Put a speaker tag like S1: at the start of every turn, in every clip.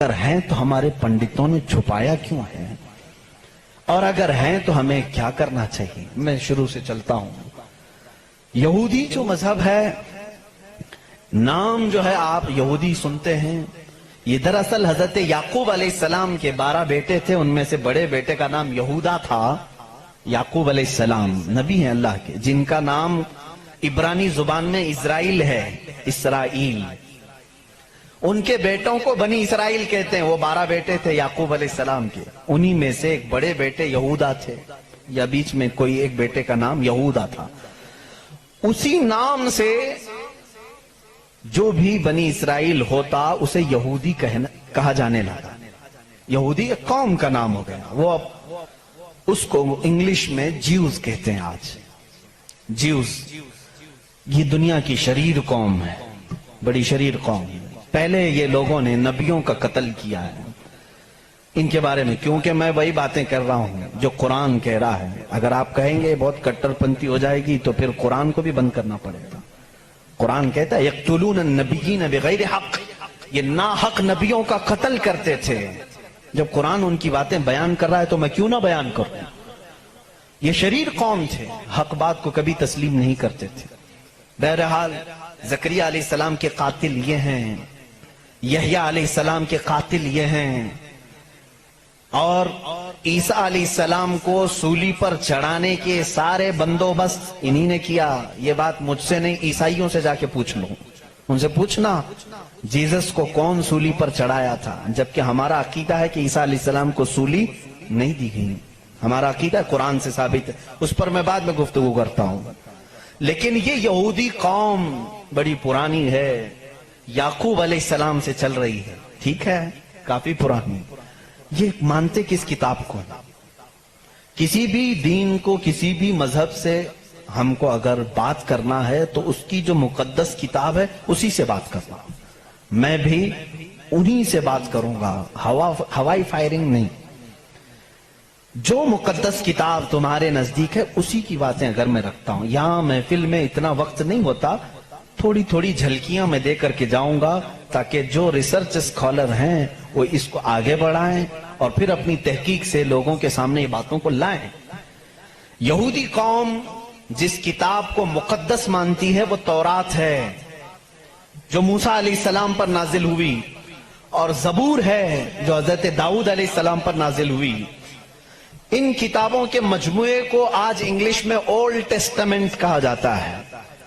S1: اگر ہیں تو ہمارے پنڈتوں نے چھپایا کیوں ہے، اور اگر ہیں تو ہمیں کیا کرنا چاہیے؟ میں شروع سے چلتا ہوں۔ یہودی جو مذہب ہے، نام جو ہے آپ یہودی سنتے ہیں، یہ دراصل حضرت یعقوب علیہ السلام کے 12 بیٹے تھے، ان میں سے بڑے بیٹے کا نام یہودا تھا۔ یعقوب علیہ السلام نبی ہیں اللہ کے، جن کا نام عبرانی زبان میں اسرائیل ہے، اسرائیل۔ ان کے بیٹوں کو بنی اسرائیل کہتے ہیں۔ وہ 12 بیٹے تھے یعقوب علیہ السلام کے، انہی میں سے ایک بڑے بیٹے یہودا تھے، یا بیچ میں کوئی ایک بیٹے کا نام یہودا تھا۔ اسی نام سے جو بھی بنی اسرائیل ہوتا اسے یہودی کہا جانے لگا۔ یہودی ایک قوم کا نام ہو گیا، وہ اس کو انگلش میں جیوز کہتے ہیں آج۔ جیوز یہ دنیا کی شریر قوم ہے، بڑی شریر قوم ہے۔ پہلے یہ لوگوں نے نبیوں کا قتل کیا ہے۔ ان کے بارے میں کیونکہ میں وہی باتیں کر رہا ہوں جو قرآن کہہ رہا ہے۔ اگر آپ کہیں گے بہت کٹر پنتھی ہو جائے گی تو پھر قرآن کو بھی بند کرنا پڑے گا۔ قرآن کہتا ہے یقتلون النبیین بغیر حق، یہ ناحق نبیوں کا قتل کرتے تھے۔ جب قرآن ان کی باتیں بیان کر رہا ہے تو میں کیوں نہ بیان کروں؟ یہ شریر قوم تھے، حق بات کو کبھی تسلیم نہیں کرتے تھے۔ بہرحال زکریا علیہ السلام کے قاتل یہ ہیں، یحییٰ علیہ السلام کے قاتل یہ ہیں، اور عیسیٰ علیہ السلام کو سولی پر چڑھانے کے سارے بندوبست انہی نے کیا۔ یہ بات مجھ سے نہیں، عیسائیوں سے جا کے پوچھ لو، ان سے پوچھنا جیزس کو کون سولی پر چڑھایا تھا، جبکہ ہمارا عقیدہ ہے کہ عیسیٰ علیہ السلام کو سولی نہیں دی گئی۔ ہمارا عقیدہ قرآن سے ثابت ہے، اس پر میں بعد میں گفتگو کرتا ہوں۔ لیکن یہ یہودی قوم بڑی پرانی ہے، یعقوب علیہ السلام سے چل رہی ہے، ٹھیک ہے، کافی پرانی۔ یہ مانتے کس کتاب کو؟ کسی بھی دین کو، کسی بھی مذہب سے ہم کو اگر بات کرنا ہے تو اس کی جو مقدس کتاب ہے اسی سے بات کرنا۔ میں بھی انہی سے بات کروں گا، ہوائی فائرنگ نہیں۔ جو مقدس کتاب تمہارے نزدیک ہے اسی کی باتیں اگر میں رکھتا ہوں۔ یہاں محفل میں اتنا وقت نہیں ہوتا، تھوڑی تھوڑی جھلکیاں میں دے کر کے جاؤں گا تاکہ جو ریسرچ اسکالر ہیں وہ اس کو آگے بڑھائیں اور پھر اپنی تحقیق سے لوگوں کے سامنے یہ باتوں کو لائیں۔ یہودی قوم جس کتاب کو مقدس مانتی ہے وہ تورات ہے، جو موسیٰ علیہ السلام پر نازل ہوئی، اور زبور ہے جو حضرت داؤد علیہ السلام پر نازل ہوئی۔ ان کتابوں کے مجموعے کو آج انگلش میں اولڈ ٹیسٹمنٹ کہا جاتا ہے۔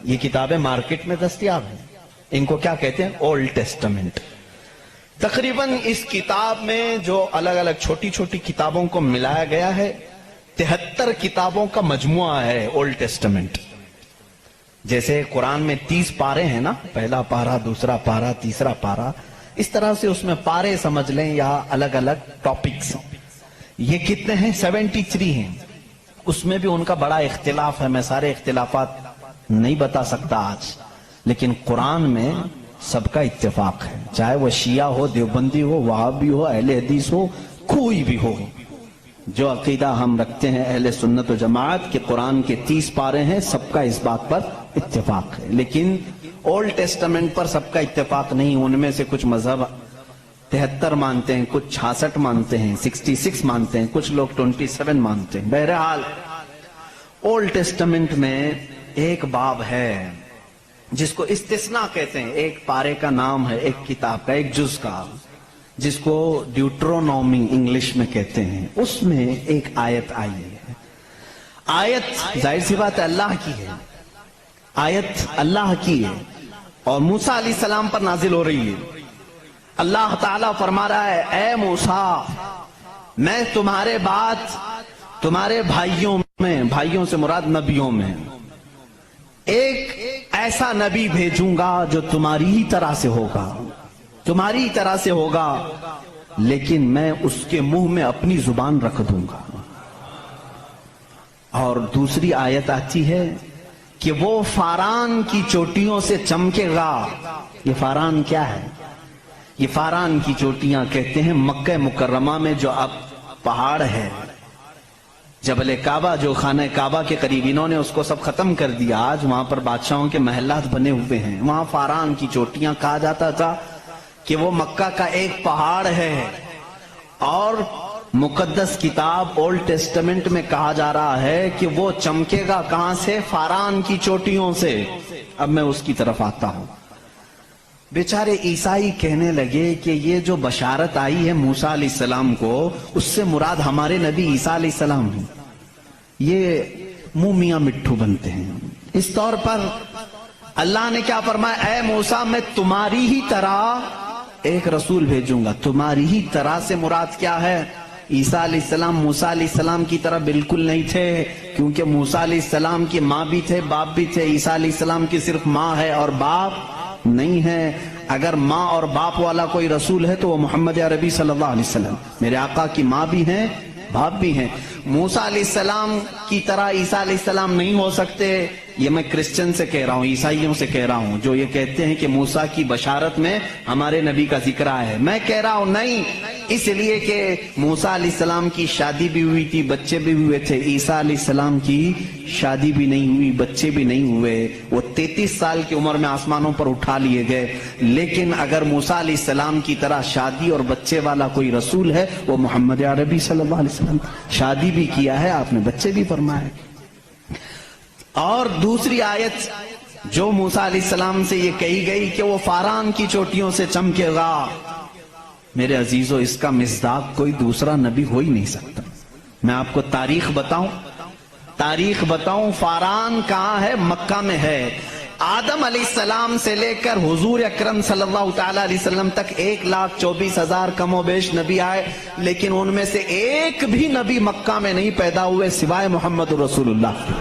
S1: یہ کتابیں مارکیٹ میں دستیاب ہیں، ان کو کیا کہتے ہیں؟ Old testament. تقریباً اس کتاب میں جو الگ الگ چھوٹی چھوٹی کتابوں کو ملایا گیا ہے 73 کتابوں کا مجموعہ ہے اولڈ ٹیسٹمنٹ۔ جیسے قرآن میں 30 پارے ہیں نا، پہلا پارہ، دوسرا پارہ، تیسرا پارہ، اس طرح سے اس میں پارے سمجھ لیں یا الگ الگ ٹاپکس۔ یہ کتنے ہیں؟ 73 ہیں۔ اس میں بھی ان کا بڑا اختلاف ہے، میں سارے اختلافات نہیں بتا سکتا آج، لیکن قرآن میں سب کا اتفاق ہے، چاہے وہ شیعہ ہو، دیوبندی ہو، وہابی ہو، اہل حدیث ہو، کوئی بھی ہو۔ جو عقیدہ ہم رکھتے ہیں اہل سنت و جماعت کہ قرآن کے 30 پارے ہیں، سب کا اس بات پر اتفاق ہے۔ لیکن اولڈ ٹیسٹمنٹ پر سب کا اتفاق نہیں، ان میں سے کچھ مذہب 73 مانتے ہیں، کچھ 66 مانتے ہیں، 66 مانتے ہیں، کچھ لوگ 27 مانتے ہیں۔ بہرحال اولڈ ٹیسٹمنٹ میں ایک باب ہے جس کو استثناء کہتے ہیں، ایک پارے کا نام ہے، ایک کتاب کا، ایک جز کا، جس کو ڈیوٹرونومی انگلش میں کہتے ہیں۔ اس میں ایک آیت آئی ہے۔ آیت ظاہر سی بات ہے اللہ کی ہے، آیت اللہ کی ہے اور موسیٰ علیہ السلام پر نازل ہو رہی ہے۔ اللہ تعالیٰ فرما رہا ہے اے موسیٰ، میں تمہارے بعد تمہارے بھائیوں میں، بھائیوں سے مراد نبیوں میں، ایک ایسا نبی بھیجوں گا جو تمہاری ہی طرح سے ہوگا، تمہاری ہی طرح سے ہوگا، لیکن میں اس کے منہ میں اپنی زبان رکھ دوں گا۔ اور دوسری آیت آتی ہے کہ وہ فاران کی چوٹیوں سے چمکے گا۔ یہ فاران کیا ہے؟ یہ فاران کی چوٹیاں کہتے ہیں مکہ مکرمہ میں جو اب پہاڑ ہے، جبل کعبہ جو خانہ کعبہ کے قریب، انہوں نے اس کو سب ختم کر دیا، آج وہاں پر بادشاہوں کے محلات بنے ہوئے ہیں۔ وہاں فاران کی چوٹیاں کہا جاتا تھا کہ وہ مکہ کا ایک پہاڑ ہے، اور مقدس کتاب اولڈ ٹیسٹمنٹ میں کہا جا رہا ہے کہ وہ چمکے گا کہاں سے؟ فاران کی چوٹیوں سے۔ اب میں اس کی طرف آتا ہوں۔ بیچارے عیسائی کہنے لگے کہ یہ جو بشارت آئی ہے موسیٰ علیہ السلام کو، اس سے مراد ہمارے نبی عیسیٰ علیہ السلام ہیں۔ یہ منہ میاں مٹھو بنتے ہیں۔ اس طور پر اللہ نے کیا فرمایا؟ اے موسیٰ میں تمہاری ہی طرح ایک رسول بھیجوں گا۔ تمہاری ہی طرح سے مراد کیا ہے؟ عیسیٰ علیہ السلام موسیٰ علیہ السلام کی طرح بالکل نہیں تھے، کیونکہ موسیٰ علیہ السلام کی ماں بھی تھے، باپ بھی تھے۔ عیسیٰ علیہ السلام کی صرف ماں ہے اور باپ نہیں ہے۔ اگر ماں اور باپ والا کوئی رسول ہے تو وہ محمد عربی صلی اللہ علیہ وسلم، میرے آقا کی ماں بھی ہیں باپ بھی ہیں۔ موسیٰ علیہ السلام کی طرح عیسیٰ علیہ السلام نہیں ہو سکتے۔ یہ میں کرسچن سے کہہ رہا ہوں، عیسائیوں سے کہہ رہا ہوں، جو یہ کہتے ہیں کہ موسیٰ کی بشارت میں ہمارے نبی کا ذکر آیا ہے۔ میں کہہ رہا ہوں نہیں، اس لیے کہ موسیٰ علیہ السلام کی شادی بھی ہوئی تھی، بچے بھی ہوئے تھے۔ عیسیٰ علیہ السلام کی شادی بھی نہیں ہوئی، بچے بھی نہیں ہوئے، وہ 33 سال کی عمر میں آسمانوں پر اٹھا لیے گئے۔ لیکن اگر موسیٰ علیہ السلام کی طرح شادی اور بچے والا کوئی رسول ہے، وہ محمد عربی صلی اللہ علیہ وسلم۔ شادی بھی کیا ہے آپ نے، بچے بھی فرمائے۔ اور دوسری آیت جو موسیٰ علیہ السلام سے یہ کہی گئی کہ وہ فاران کی چوٹیوں سے چمکے گا، میرے عزیزو اس کا مصداق کوئی دوسرا نبی ہو ہی نہیں سکتا۔ میں آپ کو تاریخ بتاؤں، فاران کہاں ہے؟ مکہ میں ہے۔ آدم علیہ السلام سے لے کر حضور اکرم صلی اللہ تعالی علیہ وسلم تک 1,24,000 کم و بیش نبی آئے، لیکن ان میں سے ایک بھی نبی مکہ میں نہیں پیدا ہوئے سوائے محمد رسول اللہ۔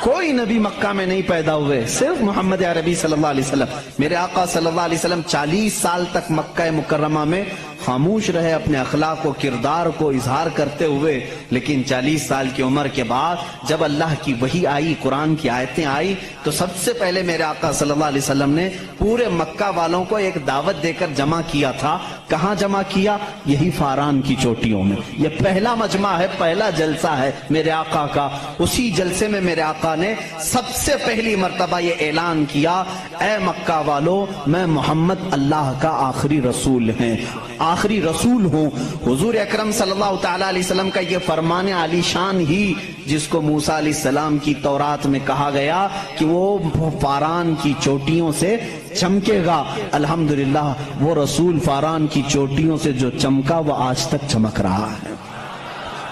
S1: کوئی نبی مکہ میں نہیں پیدا ہوئے، صرف محمد عربی صلی اللہ علیہ وسلم۔ میرے آقا صلی اللہ علیہ وسلم 40 سال تک مکہ مکرمہ میں خاموش رہے، اپنے اخلاق و کردار کو اظہار کرتے ہوئے، لیکن 40 سال کی عمر کے بعد جب اللہ کی وحی آئی، قرآن کی آیتیں آئی، تو سب سے پہلے میرے آقا صلی اللہ علیہ وسلم نے پورے مکہ والوں کو ایک دعوت دے کر جمع کیا تھا۔ کہاں جمع کیا؟ یہی فاران کی چوٹیوں میں۔ یہ پہلا مجمع ہے، پہلا جلسہ ہے میرے آقا کا۔ اسی جلسے میں میرے آقا نے سب سے پہلی مرتبہ یہ اعلان کیا، اے مکہ والو، میں محمد اللہ کا آخری رسول ہوں۔ حضور اکرم صلی اللہ تعالی علیہ وسلم کا یہ فرمان عالی شان ہی، جس کو موسیٰ علیہ السلام کی تورات میں کہا گیا کہ وہ فاران کی چوٹیوں سے چمکے گا، الحمدللہ وہ رسول فاران کی چوٹیوں سے جو چمکا وہ آج تک چمک رہا ہے۔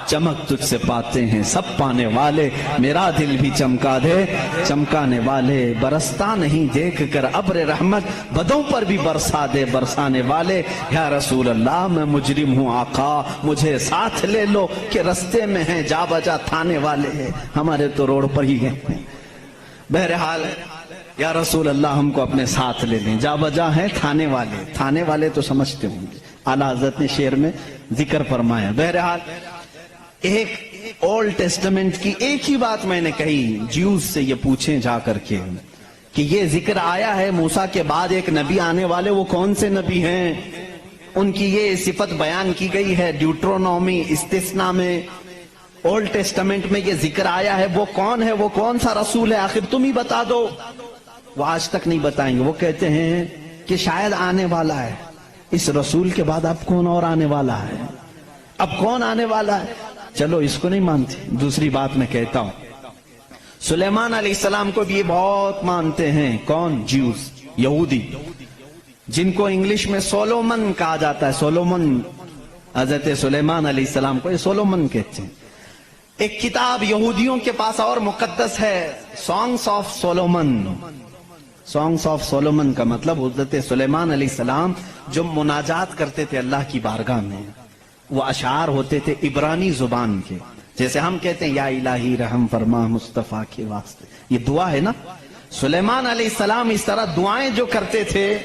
S1: چمک تجھ سے پاتے ہیں سب پانے والے، میرا دل بھی چمکا دے چمکانے والے، برستا نہیں دیکھ کر ابر رحمت، بدوں پر بھی برسا دے برسانے والے۔ یا رسول اللہ میں مجرم ہوں آقا، مجھے ساتھ لے لو کہ رستے میں ہیں جا بجا تھانے والے ہیں، ہمارے تو روڈ پر ہی ہیں۔ بہرحال یا رسول اللہ ہم کو اپنے ساتھ لے لیں، جا بجا ہیں تھانے والے تو سمجھتے ہوں گے، اعلیٰ حضرت نے شعر میں ذکر فرمایا۔ بہرحال ایک اولڈ ٹیسٹمنٹ کی ایک ہی بات میں نے کہی، جیوز سے یہ پوچھیں جا کر کے کہ یہ ذکر آیا ہے موسیٰ کے بعد ایک نبی آنے والے، وہ کون سے نبی ہیں؟ ان کی یہ صفت بیان کی گئی ہے ڈیوٹرونومی استثناء میں، اولڈ ٹیسٹمنٹ میں یہ ذکر آیا ہے، وہ کون ہے، وہ کون سا رسول ہے، آخر تم ہی بتا دو۔ وہ آج تک نہیں بتائیں گے، وہ کہتے ہیں کہ شاید آنے والا ہے، اس رسول کے بعد اب کون اور آنے والا ہے، اب کون آنے والا ہے؟ چلو اس کو نہیں مانتے، دوسری بات میں کہتا ہوں، سلیمان علیہ السلام کو بھی یہ بہت مانتے ہیں۔ کون؟ جیوز، یہودی، جن کو انگلش میں سولومن کہا جاتا ہے۔ سولومن، حضرت سلیمان علیہ السلام کو یہ سولومن کہتے ہیں۔ ایک کتاب یہودیوں کے پاس اور مقدس ہے، songs of Solomon. Songs of Solomon کا مطلب حضرت سلیمان علیہ السلام جو مناجات کرتے تھے اللہ کی بارگاہ میں، وہ اشعار ہوتے تھے عبرانی زبان کے، جیسے ہم کہتے ہیں یا الہی رحم فرما مصطفیٰ کے واسطے، یہ دعا ہے نا۔ سلیمان علیہ السلام اس طرح دعائیں جو کرتے تھے،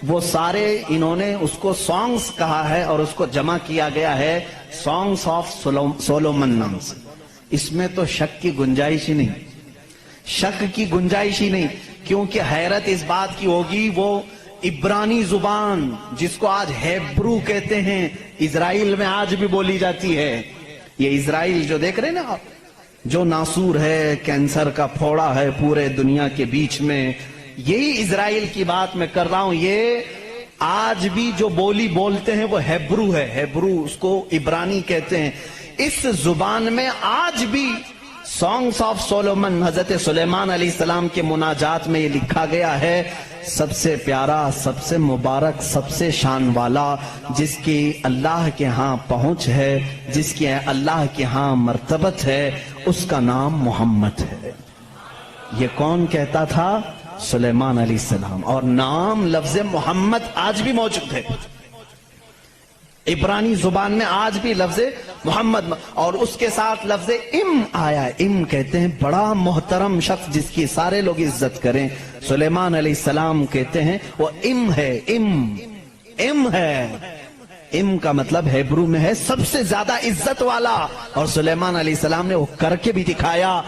S1: وہ سارے انہوں نے اس کو سانگس کہا ہے، اور اس کو جمع کیا گیا ہے سانگس آف سولومن نام سے۔ اس میں تو شک کی گنجائش ہی نہیں، کیونکہ حیرت اس بات کی ہوگی، وہ عبرانی زبان جس کو آج ہیبرو کہتے ہیں، اسرائیل میں آج بھی بولی جاتی ہے۔ یہ اسرائیل جو دیکھ رہے ہیں نا آپ، جو ناسور ہے، کینسر کا پھوڑا ہے پورے دنیا کے بیچ میں، یہی اسرائیل کی بات میں کر رہا ہوں۔ یہ آج بھی جو بولی بولتے ہیں وہ ہیبرو ہے، ہیبرو اس کو عبرانی کہتے ہیں۔ اس زبان میں آج بھی سانگس آف سولومن، حضرت سلیمان علیہ السلام کے مناجات میں یہ لکھا گیا ہے، سب سے پیارا، سب سے مبارک، سب سے شان والا، جس کی اللہ کے ہاں پہنچ ہے، جس کی اللہ کے ہاں مرتبت ہے، اس کا نام محمد ہے۔ یہ کون کہتا تھا؟ سلیمان علیہ السلام۔ اور نام لفظ محمد آج بھی موجود ہے، عبرانی زبان میں آج بھی لفظ محمد، اور اس کے ساتھ لفظ ام آیا ہے۔ ام کہتے ہیں بڑا محترم شخص جس کی سارے لوگ عزت کریں، سلیمان علیہ السلام کہتے ہیں وہ ام ہے، ام ہے۔ ام کا مطلب ہیبرو میں ہے سب سے زیادہ عزت والا، اور سلیمان علیہ السلام نے وہ کر کے بھی دکھایا۔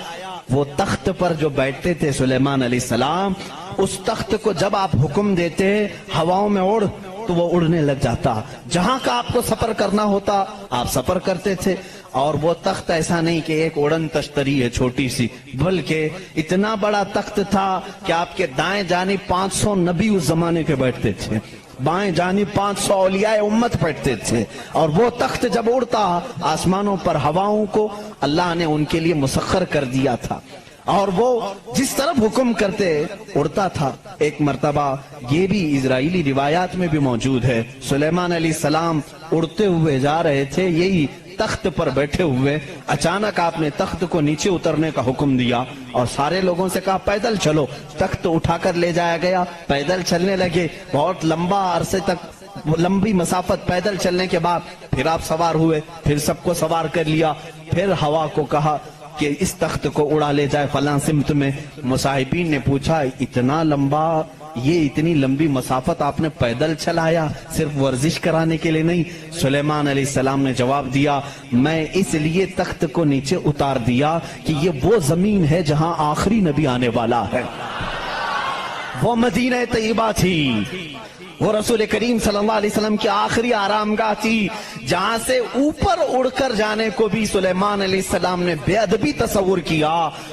S1: وہ تخت پر جو بیٹھتے تھے سلیمان علیہ السلام، اس تخت کو جب آپ حکم دیتے ہواؤں میں اڑ تو وہ اڑنے لگ جاتا، جہاں کا آپ کو سفر کرنا ہوتا آپ سفر کرتے تھے۔ اور وہ تخت ایسا نہیں کہ ایک اڑن تشتری ہے چھوٹی سی، بلکہ اتنا بڑا تخت تھا کہ آپ کے دائیں جانب 500 نبی اس زمانے کے بیٹھتے تھے، بائیں جانب 500 اولیاء امت بیٹھتے تھے، اور وہ تخت جب اڑتا آسمانوں پر ہواؤں کو اللہ نے ان کے لیے مسخر کر دیا تھا، اور وہ جس طرف حکم کرتے اڑتا تھا۔ ایک مرتبہ یہ بھی اسرائیلی روایات میں بھی موجود ہے، سلیمان علیہ السلام اڑتے ہوئے جا رہے تھے، یہی تخت پر بیٹھے ہوئے، اچانک آپ نے تخت کو نیچے اترنے کا حکم دیا اور سارے لوگوں سے کہا پیدل چلو۔ تخت اٹھا کر لے جایا گیا، پیدل چلنے لگے، بہت لمبا عرصے تک، لمبی مسافت پیدل چلنے کے بعد پھر آپ سوار ہوئے، پھر سب کو سوار کر لیا، پھر ہوا کو کہا کہ اس تخت کو اڑا لے جائے فلاں سمت میں۔ مصاحبین نے پوچھا اتنا لمبا، یہ اتنی لمبی مسافت آپ نے پیدل چلایا، صرف ورزش کرانے کے لیے نہیں؟ سلیمان علیہ السلام نے جواب دیا، میں اس لیے تخت کو نیچے اتار دیا کہ یہ وہ زمین ہے جہاں آخری نبی آنے والا ہے، وہ مدینہ طیبہ تھی، وہ رسول کریم صلی اللہ علیہ وسلم کی آخری آرام گاہ تھی، جہاں سے اوپر اڑ کر جانے کو بھی سلیمان علیہ السلام نے بے ادبی تصور کیا،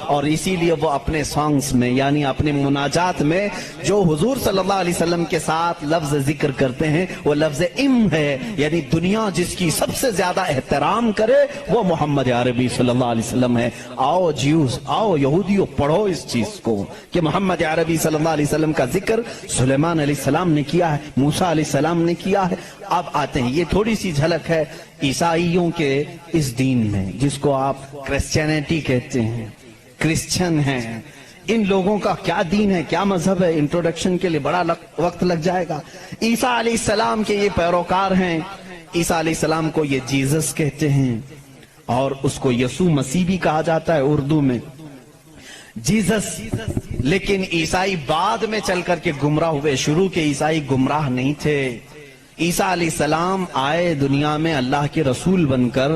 S1: اور اسی لیے وہ اپنے سانگز میں یعنی اپنے مناجات میں جو حضور صلی اللہ علیہ وسلم کے ساتھ لفظ ذکر کرتے ہیں وہ لفظ ام ہے، یعنی دنیا جس کی سب سے زیادہ احترام کرے وہ محمد عربی صلی اللہ علیہ وسلم ہے۔ آؤ جیوز، آؤ یہودیوں، پڑھو اس چیز کو کہ محمد عربی صلی اللہ علیہ وسلم کا ذکر سلیمان علیہ السلام نے کیا ہے، موسیٰ علیہ السلام نے کیا ہے۔ اب آتے ہیں، یہ تھوڑی سی جھلک ہے عیسائیوں کے اس دین میں جس کو آپ کرسچینٹی کہتے ہیں، کرسچن ہیں، ان لوگوں کا کیا دین ہے، کیا مذہب ہے، انٹروڈکشن کے لیے بڑا وقت لگ جائے گا۔ عیسیٰ علیہ السلام کے یہ پیروکار ہیں، عیسیٰ علیہ السلام کو یہ جیزس کہتے ہیں، اور اس کو یسوع مسیح بھی کہا جاتا ہے اردو میں، جیزس۔ لیکن عیسائی بعد میں چل کر کے گمراہ ہوئے، شروع کے عیسائی گمراہ نہیں تھے۔ عیسیٰ علیہ السلام آئے دنیا میں اللہ کے رسول بن کر،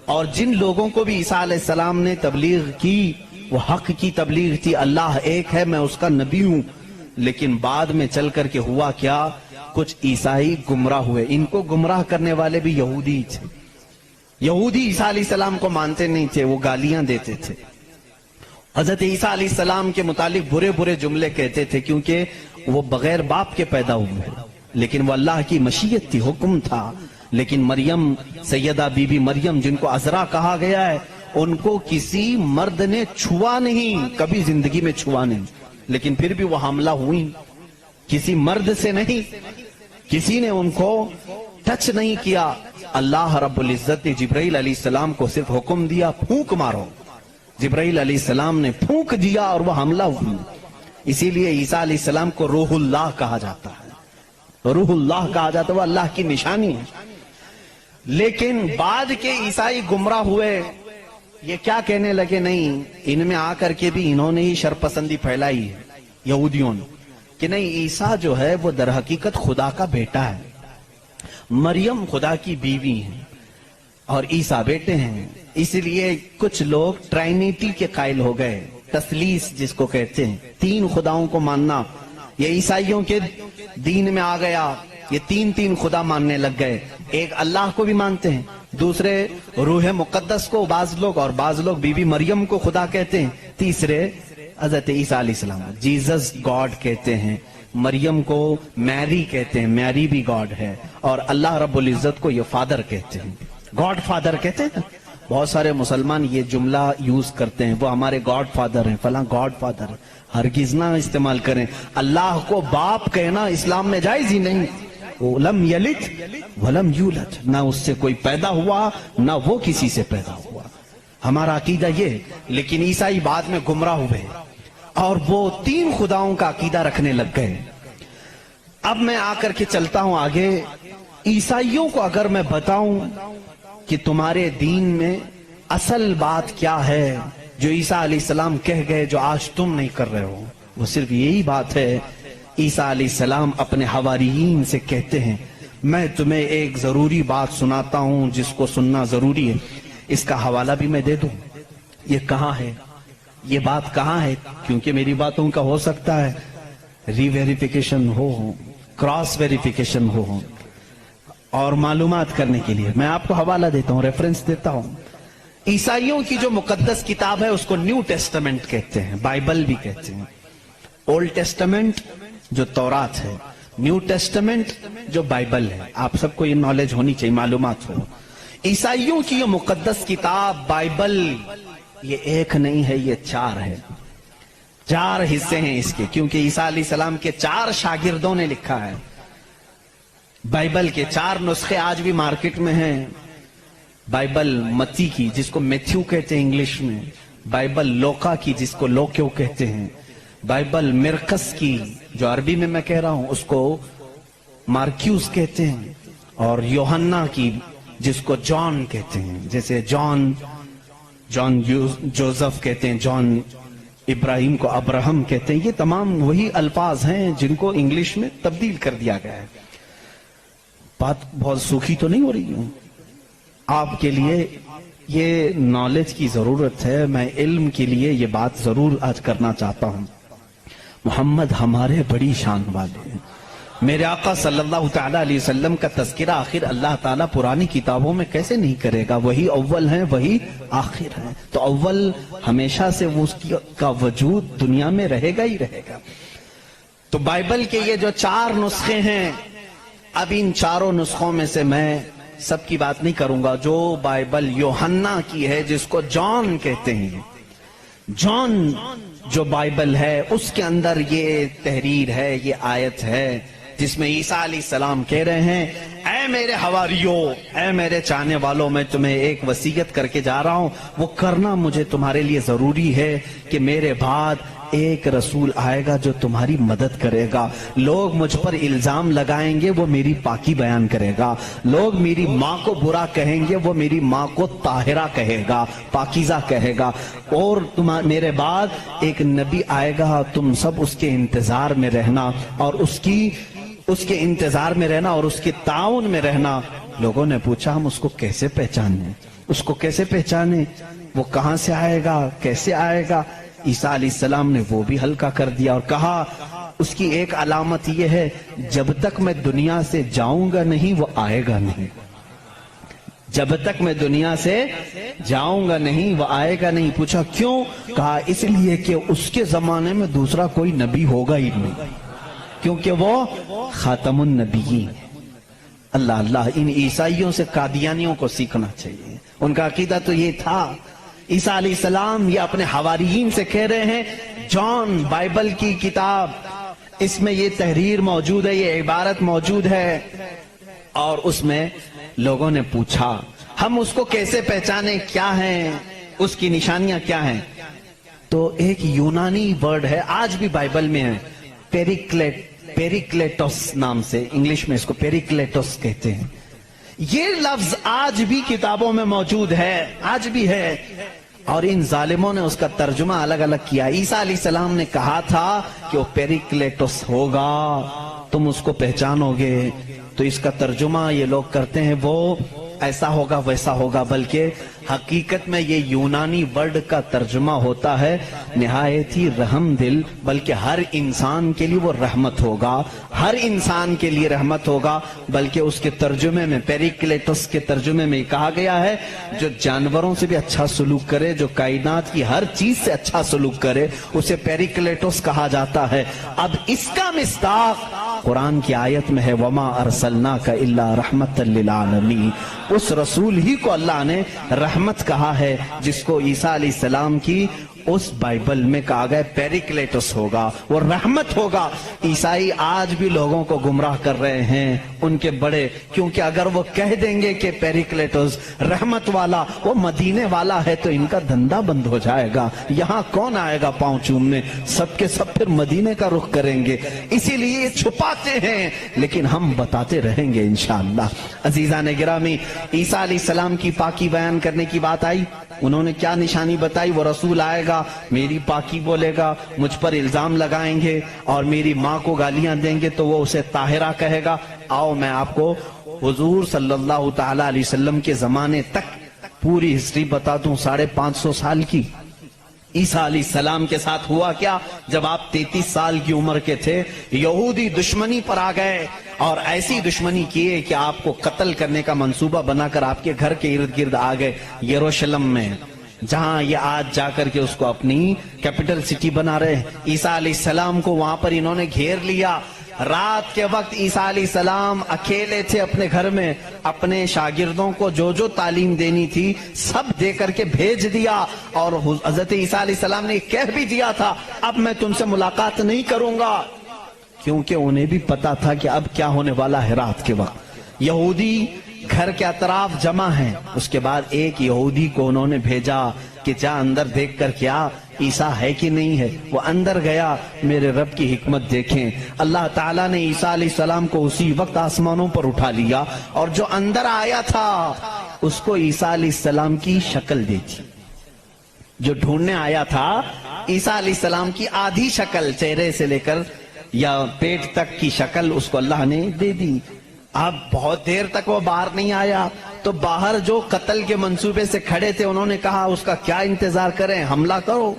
S1: اور جن لوگوں کو بھی عیسیٰ علیہ السلام نے تبلیغ کی وہ حق کی تبلیغ تھی، اللہ ایک ہے، میں اس کا نبی ہوں۔ لیکن بعد میں چل کر کے ہوا کیا، کچھ عیسائی گمراہ ہوئے۔ ان کو گمراہ کرنے والے بھی یہودی تھے، یہودی عیسیٰ علیہ السلام کو مانتے نہیں تھے، وہ گالیاں دیتے تھے، حضرت عیسیٰ علیہ السلام کے متعلق برے برے جملے کہتے تھے، کیونکہ وہ بغیر باپ کے پیدا ہوئے، لیکن وہ اللہ کی مشیت تھی، حکم تھا۔ لیکن مریم، سیدہ بی بی مریم جن کو عذرا کہا گیا ہے، ان کو کسی مرد نے چھوا نہیں، کبھی زندگی میں چھوا نہیں، لیکن پھر بھی وہ حاملہ ہوئی، کسی مرد سے نہیں، کسی نے ان کو ٹچ نہیں کیا۔ اللہ رب العزت نے جبرائیل علیہ السلام کو صرف حکم دیا، پھونک مارو۔ جبرائیل علیہ السلام نے پھونک دیا اور وہ حاملہ ہوئی۔ اسی لیے عیسیٰ علیہ السلام کو روح اللہ کہا جاتا ہے، روح اللہ کہا جاتا ہے، وہ اللہ کی نشانی ہے۔ لیکن بعد کے عیسائی گمراہ ہوئے، یہ کیا کہنے لگے، نہیں، ان میں آ کر کے بھی انہوں نے ہی شرپسندی پھیلائی ہے، یہودیوں نے، کہ نہیں، عیسیٰ جو ہے وہ در حقیقت خدا کا بیٹا ہے، مریم خدا کی بیوی ہے اور عیسیٰ بیٹے ہیں۔ اس لیے کچھ لوگ ٹرائنیٹی کے قائل ہو گئے، تثلیث جس کو کہتے ہیں، تین خداؤں کو ماننا، یہ عیسائیوں کے دین میں آ گیا، یہ تین خدا ماننے لگ گئے۔ ایک اللہ کو بھی مانتے ہیں، دوسرے روح مقدس کو بعض لوگ، اور بعض لوگ بی بی مریم کو خدا کہتے ہیں، تیسرے حضرت عیسیٰ علیہ السلام جیزس گاڈ کہتے ہیں۔ مریم کو میری کہتے ہیں، میری بھی گاڈ ہے، اور اللہ رب العزت کو یہ فادر کہتے ہیں، گاڈ فادر کہتے ہیں۔ بہت سارے مسلمان یہ جملہ یوز کرتے ہیں، وہ ہمارے گاڈ فادر ہیں، فلاں گاڈ فادر ہے۔ ہرگز نہ استعمال کریں، اللہ کو باپ کہنا اسلام میں جائز ہی نہیں۔ لم یلد ولم یولد، نہ اس سے کوئی پیدا ہوا نہ وہ کسی سے پیدا ہوا، ہمارا عقیدہ یہ۔ لیکن عیسائی بعد میں گمراہ ہوئے اور وہ 3 خداؤں کا عقیدہ رکھنے لگ گئے۔ اب میں آ کر کے چلتا ہوں آگے۔ عیسائیوں کو اگر میں بتاؤں کہ تمہارے دین میں اصل بات کیا ہے جو عیسیٰ علیہ السلام کہہ گئے جو آج تم نہیں کر رہے ہو، وہ صرف یہی بات ہے۔ عیسیٰ علیہ السلام اپنے حواریین سے کہتے ہیں میں تمہیں ایک ضروری بات سناتا ہوں جس کو سننا ضروری ہے، اس کا حوالہ بھی میں دے دوں۔ یہ کہاں ہے، یہ بات کہاں ہے؟ کیونکہ میری باتوں کا ہو سکتا ہے ری ویریفیکیشن ہو، کراس ویریفیکیشن ہو، اور معلومات کرنے کے لیے میں آپ کو حوالہ دیتا ہوں، ریفرنس دیتا ہوں۔ عیسائیوں کی جو مقدس کتاب ہے اس کو نیو ٹیسٹمنٹ کہتے ہیں، بائبل بھی کہتے ہیں۔ اولڈ ٹیسٹمنٹ جو تورات ہے، نیو ٹیسٹمنٹ جو بائبل ہے۔ آپ سب کو یہ نالج ہونی چاہیے، معلومات ہو۔ عیسائیوں کی یہ مقدس کتاب بائبل، یہ ایک نہیں ہے، یہ 4 ہے، 4 حصے ہیں اس کے، کیونکہ عیسیٰ علیہ السلام کے 4 شاگردوں نے لکھا ہے۔ بائبل کے 4 نسخے آج بھی مارکیٹ میں ہیں۔ بائبل متی کی جس کو میتھیو کہتے ہیں انگلش میں، بائبل لوکا کی جس کو لوکیو کہتے ہیں، بائبل مرقس کی جو عربی میں کہہ رہا ہوں اس کو مارکیوس کہتے ہیں، اور یوحنا کی جس کو جان کہتے ہیں، جیسے جان جوزف کہتے ہیں، جان ابراہیم کو ابراہم کہتے ہیں۔ یہ تمام وہی الفاظ ہیں جن کو انگلش میں تبدیل کر دیا گیا ہے۔ بات بہت سوکھی تو نہیں ہو رہی ہوں، آپ کے لیے یہ نالج کی ضرورت ہے، میں علم کے لیے یہ بات ضرور آج کرنا چاہتا ہوں۔ محمد ہمارے بڑی شان والے ہیں، میرے آقا صلی اللہ تعالیٰ علیہ وسلم کا تذکرہ آخر اللہ تعالیٰ پرانی کتابوں میں کیسے نہیں کرے گا؟ وہی اول ہیں، وہی آخر ہیں، تو اول ہمیشہ سے اس کا وجود دنیا میں رہے گا ہی رہے گا۔ تو بائبل کے یہ جو 4 نسخے ہیں، اب ان 4 نسخوں میں سے میں سب کی بات نہیں کروں گا۔ جو بائبل یوحنا کی ہے جس کو جان کہتے ہیں، جان جو بائبل ہے اس کے اندر یہ تحریر ہے، یہ آیت ہے جس میں عیسیٰ علیہ السلام کہہ رہے ہیں اے میرے حواریوں، اے میرے چاہنے والوں، میں تمہیں ایک وصیت کر کے جا رہا ہوں، وہ کرنا مجھے تمہارے لیے ضروری ہے کہ میرے بعد ایک رسول آئے گا جو تمہاری مدد کرے گا۔ لوگ مجھ پر الزام لگائیں گے، وہ میری پاکی بیان کرے گا۔ لوگ میری ماں کو برا کہیں گے، وہ میری ماں کو طاہرہ کہے گا، پاکیزہ کہے گا۔ اور میرے بعد ایک نبی آئے گا، تم سب اس کے انتظار میں رہنا اور اس کے انتظار میں رہنا اور اس کے تعاون میں رہنا۔ لوگوں نے پوچھا ہم اس کو کیسے پہچانیں، اس کو کیسے پہچانیں، وہ کہاں سے آئے گا، کیسے آئے گا؟ عیسیٰ علیہ السلام نے وہ بھی ہلکا کر دیا اور کہا اس کی ایک علامت یہ ہے جب تک میں دنیا سے جاؤں گا نہیں وہ آئے گا نہیں، جب تک میں دنیا سے جاؤں گا نہیں وہ آئے گا نہیں۔ پوچھا کیوں؟ کہا اس لیے کہ اس کے زمانے میں دوسرا کوئی نبی ہوگا ہی نہیں، کیونکہ وہ خاتم النبیین۔ اللہ اللہ، ان عیسائیوں سے قادیانیوں کو سیکھنا چاہیے، ان کا عقیدہ تو یہ تھا۔ عیسیٰ علیہ السلام یہ اپنے حواریین سے کہہ رہے ہیں جان بائبل کی کتاب، اس میں یہ تحریر موجود ہے، یہ عبارت موجود ہے، اور اس میں لوگوں نے پوچھا ہم اس کو کیسے پہچانیں، کیا ہیں اس کی نشانیاں کیا ہیں؟ تو ایک یونانی ورڈ ہے، آج بھی بائبل میں ہے، پیریکلیٹوس نام سے، انگلش میں اس کو پیریکلیٹوس کہتے ہیں۔ یہ لفظ آج بھی کتابوں میں موجود ہے، آج بھی ہے، اور ان ظالموں نے اس کا ترجمہ الگ الگ کیا۔ عیسیٰ علیہ السلام نے کہا تھا کہ وہ پیریکلیٹوس ہوگا، تم اس کو پہچانو گے، تو اس کا ترجمہ یہ لوگ کرتے ہیں وہ ایسا ہوگا ویسا ہوگا، بلکہ حقیقت میں یہ یونانی ورڈ کا ترجمہ ہوتا ہے نہایت ہی رحم دل، بلکہ ہر انسان کے لیے وہ رحمت ہوگا، ہر انسان کے لیے رحمت ہوگا، بلکہ اس کے ترجمے میں پیریکلیٹس کے ترجمے میں کہا گیا ہے جو جانوروں سے بھی اچھا سلوک کرے، جو کائنات کی ہر چیز سے اچھا سلوک کرے، اسے پیریکلیٹس کہا جاتا ہے۔ اب اس کا مصداق قرآن کی آیت میں ہے وَمَا أَرْسَلْنَاكَ إِلَّا رَحْمَةً لِّلْعَالَمِينَ، اس رسول ہی کو اللہ نے رحمت کہا ہے، جس کو عیسیٰ علیہ السلام کی اس بائبل میں کہا گیا پیریکلیٹس ہوگا، وہ رحمت ہوگا۔ عیسائی آج بھی لوگوں کو گمراہ کر رہے ہیں، ان کے بڑے، کیونکہ اگر وہ کہہ دیں گے کہ پیریکلیٹس رحمت والا وہ مدینے والا ہے تو ان کا دھندا بند ہو جائے گا، یہاں کون آئے گا پاؤں چومنے، سب کے سب پھر مدینے کا رخ کریں گے، اسی لیے یہ چھپاتے ہیں، لیکن ہم بتاتے رہیں گے انشاءاللہ۔ عزیزان گرامی، عیسیٰ علیہ السلام کی پاکی بیان کرنے کی بات آئی، انہوں نے کیا نشانی بتائی؟ وہ رسول آئے گا، میری پاکی بولے گا، مجھ پر الزام لگائیں گے اور میری ماں کو گالیاں دیں گے تو وہ اسے طاہرہ کہے گا۔ آؤ میں آپ کو حضور صلی اللہ تعالی علیہ وسلم کے زمانے تک پوری ہسٹری بتا دوں، 550 سال کی۔ عیسیٰ علیہ السلام کے ساتھ ہوا کیا؟ جب آپ 33 سال کی عمر کے تھے، یہودی دشمنی پر آ گئے اور ایسی دشمنی کیے کہ آپ کو قتل کرنے کا منصوبہ بنا کر آپ کے گھر کے ارد گرد آ گئے، یروشلم میں، جہاں یہ آج جا کر کے اس کو اپنی کیپٹل سٹی بنا رہے ہیں۔ عیسیٰ علیہ السلام کو وہاں پر انہوں نے گھیر لیا۔ رات کے وقت عیسیٰ علیہ السلام اکیلے تھے اپنے گھر میں، اپنے شاگردوں کو جو جو تعلیم دینی تھی سب دے کر کے بھیج دیا، اور حضرت عیسیٰ علیہ السلام نے کہہ بھی دیا تھا اب میں تم سے ملاقات نہیں کروں گا، کیونکہ انہیں بھی پتا تھا کہ اب کیا ہونے والا ہے۔ رات کے وقت یہودی گھر کے اطراف جمع ہیں، اس کے بعد ایک یہودی کو انہوں نے بھیجا کہ جا اندر دیکھ کر کیا عیسیٰ ہے کہ نہیں ہے۔ وہ اندر گیا، میرے رب کی حکمت دیکھیں، اللہ تعالیٰ نے عیسیٰ علیہ السلام کو اسی وقت آسمانوں پر اٹھا لیا، اور جو اندر آیا تھا اس کو عیسیٰ علیہ السلام کی شکل دی تھی۔ جو ڈھونڈنے آیا تھا عیسیٰ علیہ السلام کی آدھی شکل، چہرے سے لے کر یا پیٹ تک کی شکل اس کو اللہ نے دے دی۔ اب بہت دیر تک وہ باہر نہیں آیا تو باہر جو قتل کے منصوبے سے کھڑے تھے انہوں نے کہا اس کا کیا انتظار کریں، حملہ کرو،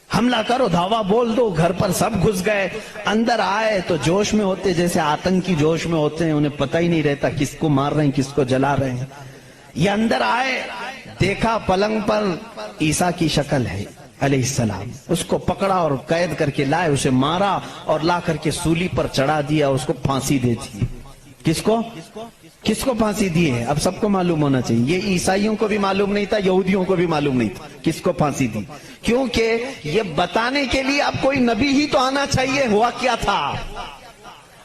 S1: حملہ کرو، دھاوا بول دو۔ گھر پر سب گھس گئے، اندر آئے تو جوش میں ہوتے، جیسے آتنکی جوش میں ہوتے ہیں، انہیں پتہ ہی نہیں رہتا کس کو مار رہے ہیں کس کو جلا رہے ہیں۔ یہ اندر آئے، دیکھا پلنگ پر عیسیٰ کی شکل ہے علیہ السلام، اس کو پکڑا اور قید کر کے لائے، اسے مارا اور لا کر کے سولی پر چڑھا دیا، اس کو پھانسی دے دی۔ کس کو پھانسی دی ہے؟ اب سب کو معلوم ہونا چاہیے، یہ عیسائیوں کو بھی معلوم نہیں تھا، یہودیوں کو بھی معلوم نہیں تھا کس کو پھانسی دی، کیونکہ یہ بتانے کے لیے اب کوئی نبی ہی تو آنا چاہیے ہوا کیا تھا،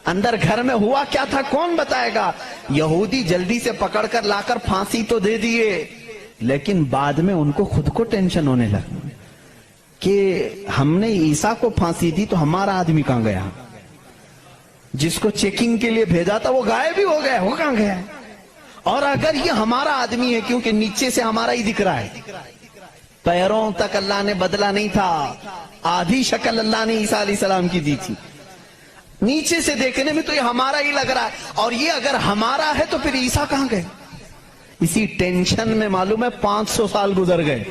S1: اندر گھر میں ہوا کیا تھا کون بتائے گا۔ یہودی جلدی سے پکڑ کر لا کر پھانسی تو دے دیے، لیکن بعد میں ان کو خود کو ٹینشن ہونے لگا کہ ہم نے عیسیٰ کو پھانسی دی تو ہمارا آدمی کہاں گیا، جس کو چیکنگ کے لیے بھیجا تھا وہ غائب بھی ہو گیا، وہ کہاں گیا ہے؟ اور اگر یہ ہمارا آدمی ہے، کیونکہ نیچے سے ہمارا ہی دکھ رہا ہے، پیروں تک اللہ نے بدلا نہیں تھا، آدھی شکل اللہ نے عیسیٰ علیہ السلام کی دی تھی، نیچے سے دیکھنے میں تو یہ ہمارا ہی لگ رہا ہے، اور یہ اگر ہمارا ہے تو پھر عیسیٰ کہاں گئے؟ اسی ٹینشن میں معلوم ہے 500 سال گزر گئے،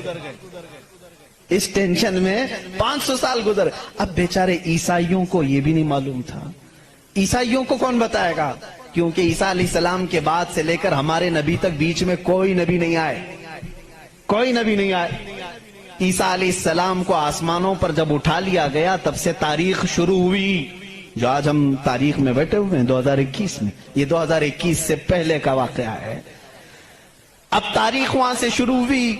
S1: اس ٹینشن میں 500 سال گزر۔ اب بیچارے عیسائیوں کو یہ بھی نہیں معلوم تھا، عیسائیوں کو کون بتائے گا، کیونکہ عیسیٰ علیہ السلام کے بعد سے لے کر ہمارے نبی تک بیچ میں کوئی نبی نہیں آئے، کوئی نبی نہیں آئے۔ عیسیٰ علیہ السلام کو آسمانوں پر جب اٹھا لیا گیا تب سے تاریخ شروع ہوئی، جو آج ہم تاریخ میں بیٹھے ہوئے ہیں 2021 میں، یہ 2021 سے پہلے کا واقعہ ہے۔ اب تاریخ وہاں سے شروع ہوئی،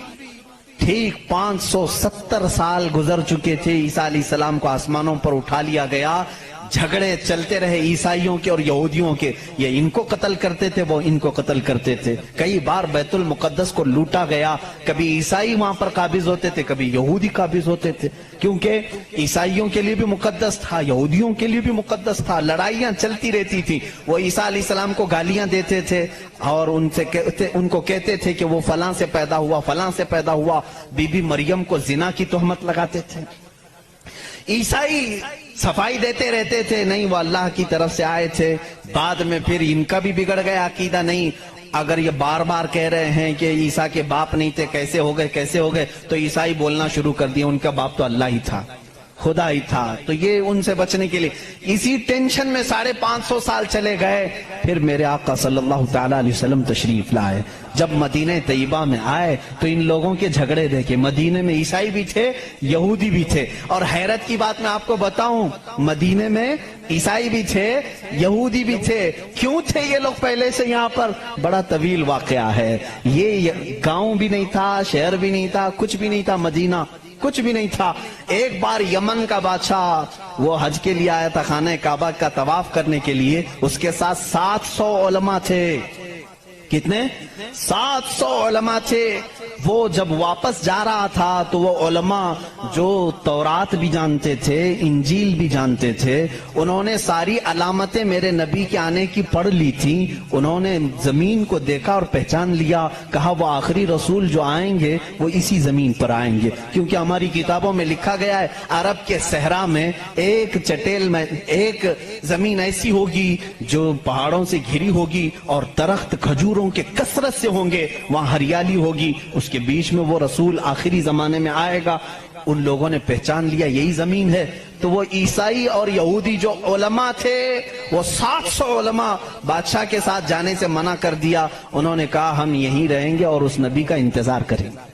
S1: ٹھیک 570 سال گزر چکے تھے، عیسیٰ علیہ السلام کو آسمانوں پر اٹھا لیا گیا، جھگڑے چلتے رہے عیسائیوں کے اور یہودیوں کے، یہ ان کو قتل کرتے تھے وہ ان کو قتل کرتے تھے، کئی بار بیت المقدس کو لوٹا گیا، کبھی عیسائی وہاں پر قابض ہوتے تھے کبھی یہودی قابض ہوتے تھے، کیونکہ عیسائیوں کے لیے بھی مقدس تھا یہودیوں کے لیے بھی مقدس تھا، لڑائیاں چلتی رہتی تھی۔ وہ عیسیٰ علیہ السلام کو گالیاں دیتے تھے اور ان کو کہتے تھے کہ وہ فلاں سے پیدا ہوا فلاں سے پیدا ہوا، بی بی مریم کو زنا کی تہمت لگاتے تھے۔ عیسائی صفائی دیتے رہتے تھے، نہیں وہ اللہ کی طرف سے آئے تھے، بعد میں پھر ان کا بھی بگڑ گیا عقیدہ، نہیں اگر یہ بار بار کہہ رہے ہیں کہ عیسیٰ کے باپ نہیں تھے، کیسے ہو گئے، تو عیسائی بولنا شروع کر دیا ان کا باپ تو اللہ ہی تھا، خدا ہی تھا. تو یہ ان سے بچنے کے لیے اسی ٹینشن میں 550 سال چلے گئے. پھر میرے آقا صلی اللہ تعالی علیہ وسلم تشریف لائے. جب مدینہ طیبہ میں آئے تو ان لوگوں کے جھگڑے دیکھے. مدینے میں عیسائی بھی تھے، یہودی بھی تھے. اور حیرت کی بات میں آپ کو بتاؤں، مدینے میں عیسائی بھی تھے، یہودی بھی تھے. کیوں تھے یہ لوگ پہلے سے یہاں پر؟ بڑا طویل واقعہ ہے. یہ گاؤں بھی نہیں تھا، شہر بھی نہیں تھا، کچھ بھی نہیں تھا، مدینہ کچھ بھی نہیں تھا. ایک بار یمن کا بادشاہ وہ حج کے لیے آیا تھا، خانہ کعبہ کا طواف کرنے کے لیے. اس کے ساتھ 700 علماء تھے. کتنے؟ 700 علماء تھے. وہ جب واپس جا رہا تھا تو وہ علماء جو تورات بھی جانتے تھے، انجیل بھی جانتے تھے، انہوں نے ساری علامتیں میرے نبی کے آنے کی پڑھ لی تھی. انہوں نے زمین کو دیکھا اور پہچان لیا. کہا وہ آخری رسول جو آئیں گے وہ اسی زمین پر آئیں گے، کیونکہ ہماری کتابوں میں لکھا گیا ہے عرب کے صحرا میں ایک چٹیل میں ایک زمین ایسی ہوگی جو پہاڑوں سے گھری ہوگی اور درخت کھجوروں کے کثرت سے ہوں گے، وہاں ہریالی ہوگی، اس کے بیچ میں وہ رسول آخری زمانے میں آئے گا. ان لوگوں نے پہچان لیا یہی زمین ہے. تو وہ عیسائی اور یہودی جو علماء تھے، وہ 700 علماء بادشاہ کے ساتھ جانے سے منع کر دیا. انہوں نے کہا ہم یہیں رہیں گے اور اس نبی کا انتظار کریں گے،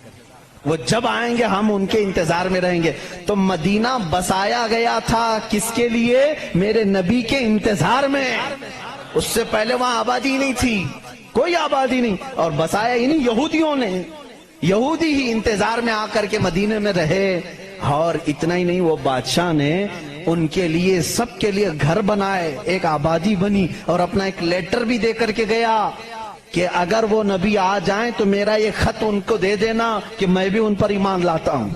S1: وہ جب آئیں گے ہم ان کے انتظار میں رہیں گے. تو مدینہ بسایا گیا تھا کس کے لیے؟ میرے نبی کے انتظار میں. اس سے پہلے وہاں آبادی نہیں تھی، کوئی آبادی نہیں، اور بسایا ہی نہیں یہودیوں نے. یہودی ہی انتظار میں آ کر کے مدینے میں رہے. اور اتنا ہی نہیں، وہ بادشاہ نے ان کے لیے سب کے لیے گھر بنائے، ایک آبادی بنی، اور اپنا ایک لیٹر بھی دے کر کے گیا کہ اگر وہ نبی آ جائیں تو میرا یہ خط ان کو دے دینا کہ میں بھی ان پر ایمان لاتا ہوں.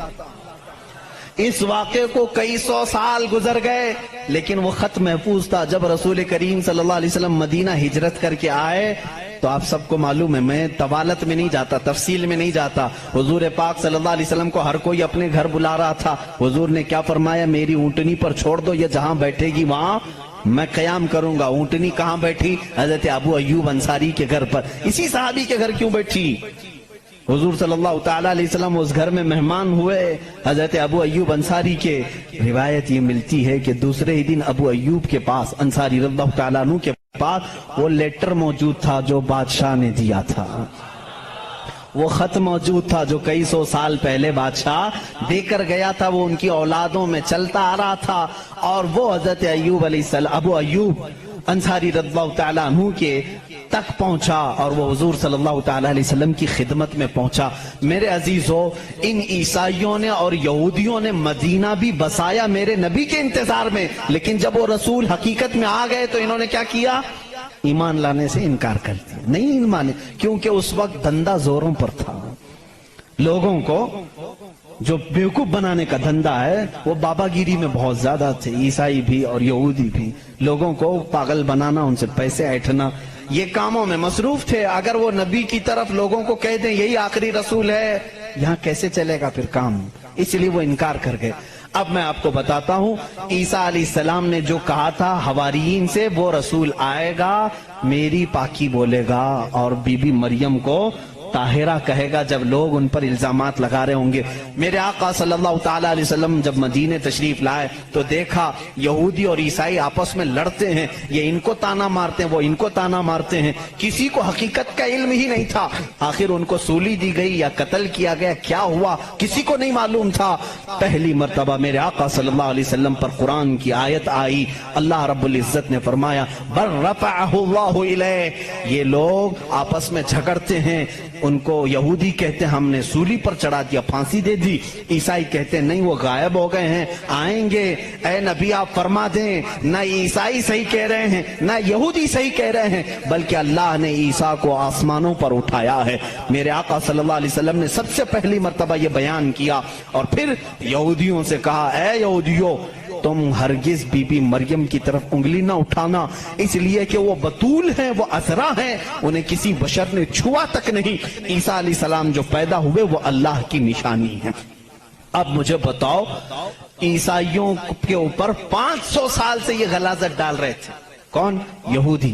S1: اس واقعے کو کئی سو سال گزر گئے لیکن وہ خط محفوظ تھا. جب رسول کریم صلی اللہ علیہ وسلم مدینہ ہجرت کر کے آئے تو آپ سب کو معلوم ہے، میں طوالت میں نہیں جاتا، تفصیل میں نہیں جاتا. حضور پاک صلی اللہ علیہ وسلم کو ہر کوئی اپنے گھر بلا رہا تھا. حضور نے کیا فرمایا؟ میری اونٹنی پر چھوڑ دو، یہ جہاں بیٹھے گی وہاں میں قیام کروں گا. اونٹنی کہاں بیٹھی؟ حضرت ابو ایوب انصاری کے گھر پر. اسی صحابی کے گھر کیوں بیٹھی؟ حضور صلی اللہ تعالیٰ علیہ وسلم اس گھر میں مہمان ہوئے حضرت ابو ایوب انصاری کے. روایت یہ ملتی ہے کہ دوسرے ہی دن ابو ایوب کے پاس، انصاری رضی اللہ تعالیٰ عنہ کے پاس، وہ لیٹر موجود تھا جو بادشاہ نے دیا تھا. وہ خط موجود تھا جو کئی سو سال پہلے بادشاہ دے کر گیا تھا. وہ ان کی اولادوں میں چلتا آ رہا تھا. اور وہ حضرت ایوب علیہ السلام، ابو ایوب انصاری رضی اللہ تعالیٰ عنہ کے تک پہنچا اور وہ حضور صلی اللہ تعالیٰ علیہ وسلم کی خدمت میں پہنچا. میرے عزیزو، ان عیسائیوں نے اور یہودیوں نے مدینہ بھی بسایا میرے نبی کے انتظار میں، لیکن جب وہ رسول حقیقت میں آ گئے تو انہوں نے کیا کیا؟ ایمان لانے سے انکار کر دیا. نہیں مانے، کیونکہ اس وقت دھندا زوروں پر تھا. لوگوں کو جو بیوقوف بنانے کا دھندا ہے وہ بابا گیری میں بہت زیادہ تھے. عیسائی بھی اور یہودی بھی لوگوں کو پاگل بنانا، ان سے پیسے ایٹھنا، یہ کاموں میں مصروف تھے. اگر وہ نبی کی طرف لوگوں کو کہہ دیں یہی آخری رسول ہے، یہاں کیسے چلے گا پھر کام؟ اس لیے وہ انکار کر گئے. اب میں آپ کو بتاتا ہوں عیسیٰ علیہ السلام نے جو کہا تھا حواریین سے، وہ رسول آئے گا، میری پاکی بولے گا اور بی بی مریم کو طاہرہ کہے گا جب لوگ ان پر الزامات لگا رہے ہوں گے. میرے آقا صلی اللہ تعالیٰ علیہ وسلم جب مدینے تشریف لائے تو دیکھا یہودی اور عیسائی آپس میں لڑتے ہیں. یہ ان کو تانا مارتے ہیں، وہ ان کو تانا مارتے ہیں. کسی کو حقیقت کا علم ہی نہیں تھا. آخر ان کو سولی دی گئی یا قتل کیا گیا، کیا ہوا کسی کو نہیں معلوم تھا. پہلی مرتبہ میرے آقا صلی اللہ علیہ وسلم پر قرآن کی آیت آئی. اللہ رب العزت نے فرمایا بل رفعہ اللہ الیہ. یہ لوگ آپس میں جھگڑتے ہیں. ان کو یہودی کہتے ہیں ہم نے سولی پر چڑھا دیا، پھانسی دے دی. عیسائی کہتے ہیں نہیں، وہ غائب ہو گئے ہیں، آئیں گے. اے نبی آپ فرما دیں، نہ عیسائی صحیح کہہ رہے ہیں نہ یہودی صحیح کہہ رہے ہیں، بلکہ اللہ نے عیسیٰ کو آسمانوں پر اٹھایا ہے. میرے آقا صلی اللہ علیہ وسلم نے سب سے پہلی مرتبہ یہ بیان کیا اور پھر یہودیوں سے کہا اے یہودیوں، تم ہرگز بی بی مریم کی طرف انگلی نہ اٹھانا، اس لیے کہ وہ بطول ہیں، وہ عذرا ہیں، انہیں کسی بشر نے چھوا تک نہیں. عیسیٰ علیہ السلام جو پیدا ہوئے وہ اللہ کی نشانی ہے. اب مجھے بتاؤ، عیسائیوں کے اوپر 500 سال سے یہ غلاظت ڈال رہے تھے. کون؟ یہودی.